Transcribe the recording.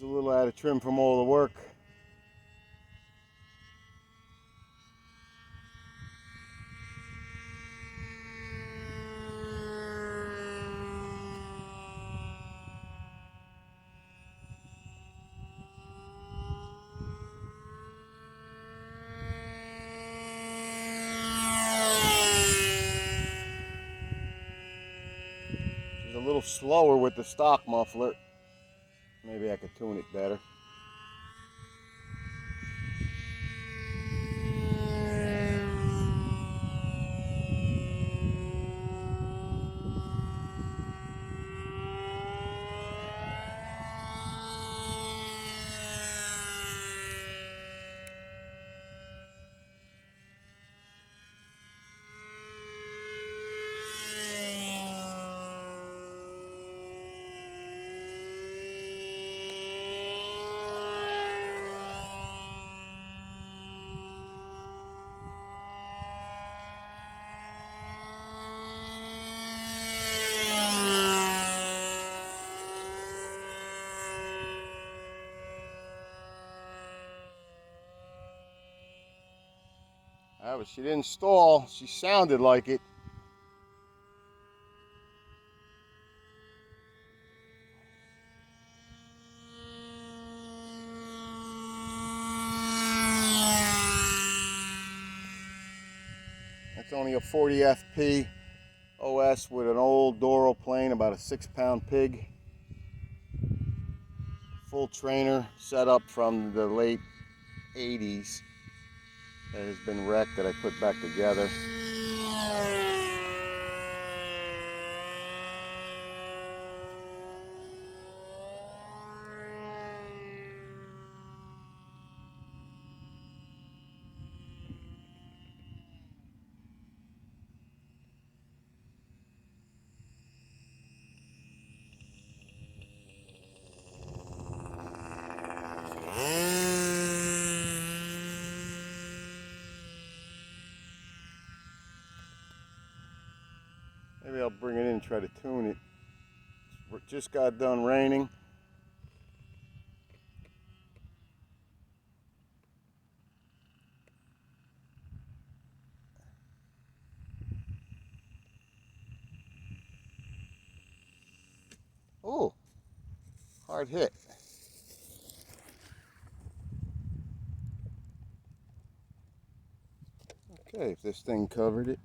was a little out of trim from all the work. She's a little slower with the stock muffler. Maybe I could tune it better. But she didn't stall. She sounded like it. That's only a 40 FP OS with an old Doro plane, about a 6-pound pig. Full trainer set up from the late 80s that has been wrecked that I put back together. Maybe I'll bring it in and try to tune it. It just got done raining. Oh, hard hit. Okay, if this thing covered it.